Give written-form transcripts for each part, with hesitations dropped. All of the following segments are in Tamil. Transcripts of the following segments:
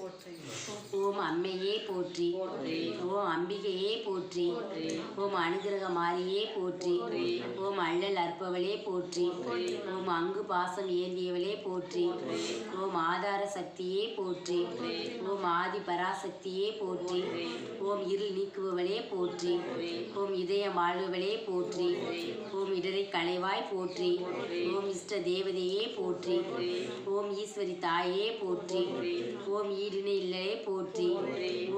ஓம் அம்மையே போற்றி. ஓம் அம்பிகையே போற்றி. ஓம் அனுகிரக மாரியே போற்றி. ஓம் அள்ளல் அற்பவளே போற்றி. ஓம் அங்கு பாசம் ஏந்தியவளே போற்றி. ஓம் ஆதார சக்தியே போற்றி. ஓம் ஆதி பராசக்தியே போற்றி. ஓம் இருள் நீக்குபவளே போற்றி. ஓம் இதயம் வாழ்பவளே போற்றி. ஓம் இடரை களைவாய் போற்றி. ஓம் இஷ்ட தேவதையே போற்றி. ஓம் ஈஸ்வரி தாயே போற்றி. ஓம் ஈடினை இல்லலே போற்றி.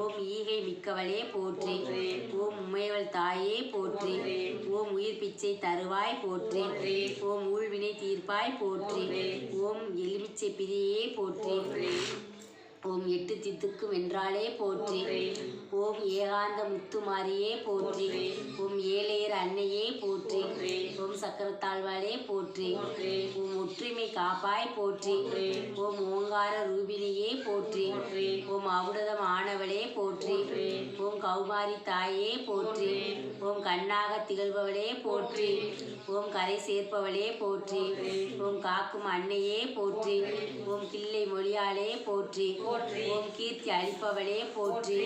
ஓம் ஈகை மிக்கவளே போற்றி. ஓம் உமையவள் தாயே போற்றி. ஓம் உயிர் பிச்சை தருவாய் போற்றி. ஓம் ஊழ்வினை தீர்ப்பாய் போற்றி. ஓம் எலுமிச்சை பிரியே போற்றி. ஓம் எட்டு தித்துக்கு வென்றாலே போற்றி. ஓம் ஏகாந்த முத்துமாரியே போற்றி. ஓம் ஏழையர் அன்னையே போற்றி. ஓம் சக்கரத்தாழ்வாளே போற்றி. ஓம் ஒற்றுமை காப்பாய் போற்றி. ஓம் ஓங்கார ரூபினியே போற்றி. ஓம் அவுடதம் ஆனவளே போற்றி. ஓம் கௌமாரி தாயே போற்றி. ஓம் கண்ணாக திகழ்பவளே போற்றி. ஓம் கரை சேர்ப்பவளே போற்றி. ஓம் காக்கும் அன்னையே போற்றி. ஓம் கிள்ளை மொழியாளே போற்றி. ஓம் கீர்த்தி அளிப்பவளே போற்றி.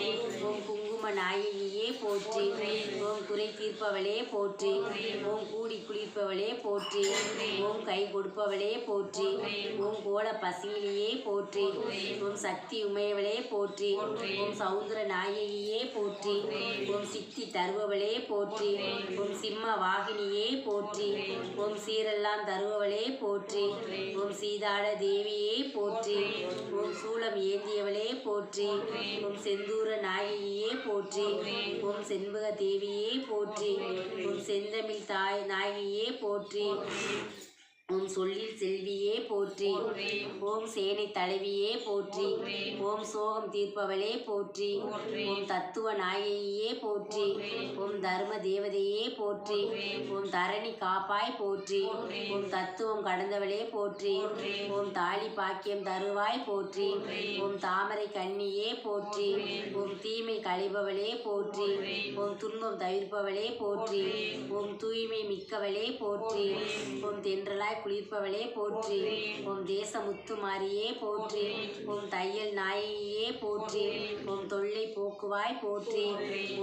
ஓம் குங்கும நாயகியே போற்றி. ஓம் குறை தீர்ப்பவளே போற்றி. ஓம் கூடி குளிர்ப்பவளே போற்றி. ஓம் கை கொடுப்பவளே போற்றி. ஓம் கோல பசியிலேயே போற்றி. ஓம் சக்தி உமையவளே போற்றி. ஓம் சௌந்தர நாயகியே போற்றி. ஓம் சித்தி தருபவளே போற்றி. ஓம் சிம்ம வாகினியே போற்றி. ஓம் சீரெல்லாம் தருபவளே போற்றி. ஓம் சீதாள தேவியே போற்றி. ஓம் சூலம் ஏந்தியவளே போற்றி. ஓம் செந்தூர நாயகியே போற்றி. ஓம் செண்பக தேவியே போற்றி. ஓம் செந்தமிழ் தாய் நாயகியே போற்றி. ஓம் சொல்லில் செல்வியே போற்றி. ஓம் சேனை தலைவியே போற்றி. ஓம் சோகம் தீர்ப்பவளே போற்றி. ஓம் தத்துவ நாயகியே போற்றி. ஓம் தர்ம தேவதையே போற்றி. ஓம் தரணி காப்பாய் போற்றி. ஓம் தத்துவம் கடந்தவளே போற்றி. ஓம் தாலி பாக்கியம் தருவாய் போற்றி. ஓம் தாமரை கன்னியே போற்றி. ஓம் தீமை களைபவளே போற்றி. ஓம் துன்பம் தவிர்ப்பவளே போற்றி. ஓம் தூய்மை மிக்கவளே போற்றி. ஓம் தென்றலாய் குளிர்ப்பவளே போற்றி. ஓம் தேச முத்துமாரியே போற்றி. ஓம் தையல் நாயகியே போற்றி. ஓம் தொல்லை போக்குவாய் போற்றி.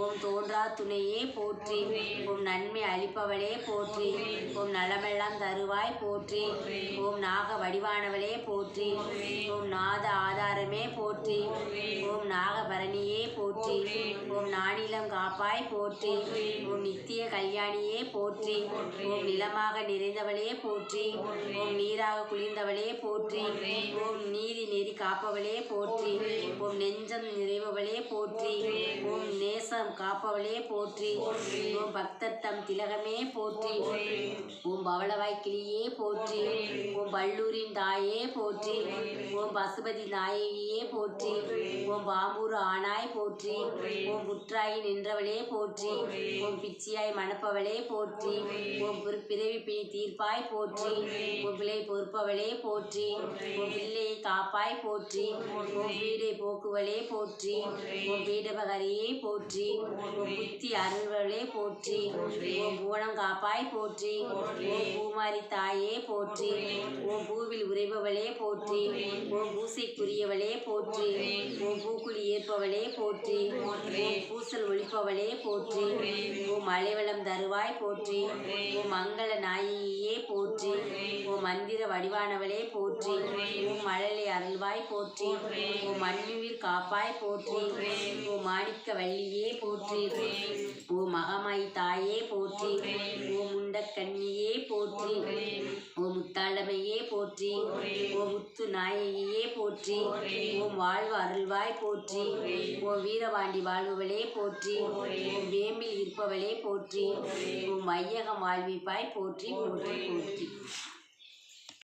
ஓம் தோன்றா துணையே போற்றி. ஓம் நன்மை அளிப்பவளே போற்றி. ஓம் நலமெல்லாம் தருவாய் போற்றி. ஓம் நாக வடிவானவளே போற்றி. ஓம் நாத ஆதாரமே போற்றி. ஓம் நாகபரணியே போற்றி. ஓம் நானிலம் காப்பாய் போற்றி. ஓம் நித்திய கல்யாணியே போற்றி. ஓம் நிலமாக நிறைந்தவளே போற்றி. ஓம் நீராக குளிர்ந்தவளே போற்றி. ஓம் நீதி நெறி காப்பவளே போற்றி. ஓம் நெஞ்சம் நிறைபவளே போற்றி. ஓம் நேசம் காப்பவளே போற்றி. ஓம் பக்தர் தம் திலகமே போற்றி. ஓம் பவளவாய் கிளியே போற்றி. ஓம் பல்லூரின் தாயே போற்றி. ஓம் பசுபதி நாயகியே போற்றி. ஓம் பாம்பூர் ஆனாய் போற்றி. ஓம் புற்றாய் நின்றவளே போற்றி. ஓம் பிச்சியாய் மணப்பவளே போற்றி. ஓம் பிறவி பிணி தீர்ப்பாய் போற்றி. ஓம் பிள்ளை பொறுப்பவளே போற்றி. ஓம் பிள்ளையை காப்பாய் போற்றி. ஓம் வீடை போக்குவளே போற்றி. ஓம் பீடபகரியே போற்றி. ஓம் புத்தி அருள்வளே போற்றி. ஓம் பூனம் காப்பாய் போற்றி. ஓம் பூமாரி தாயே போற்றி. ஓம் பூவில் உறைபவளே போற்றி. ஓம் பூசைக்குரியவளே போற்றி. ஓம் பூக்குழி ஏற்பவளே போற்றி. ஓம் பூசல் ஒழிப்பவளே போற்றி. ஓம் மலைவளம் தருவாய் போற்றி. ஓம் மங்கள நாயகியே போற்றி. ஓம் மந்திர வடிவானவளே போற்றி. ஓம் மழலை அருள்வாய் போற்றி. ஓம் மண்ணுயிர் காப்பாய் போற்றி. ஓம் மாணிக்க வள்ளியே போற்றி. ஓம் மகமாய் தாயே போற்றி. ஓம் முண்டக்கண்ணியே போற்றி. ஓம் முத்தாளமையே போற்றி. ஓம் முத்து நாயகியே போற்றி. ஓம் வாழ்வு அருள்வாய் போற்றி. ஓம் வீரபாண்டி வாழ்வுகளே போற்றி. ஓம் வேம்பில் இருப்பவளே போற்றி. ஓம் வையகம் வாழ்விப்பாய் போற்றி போற்றி போற்றி.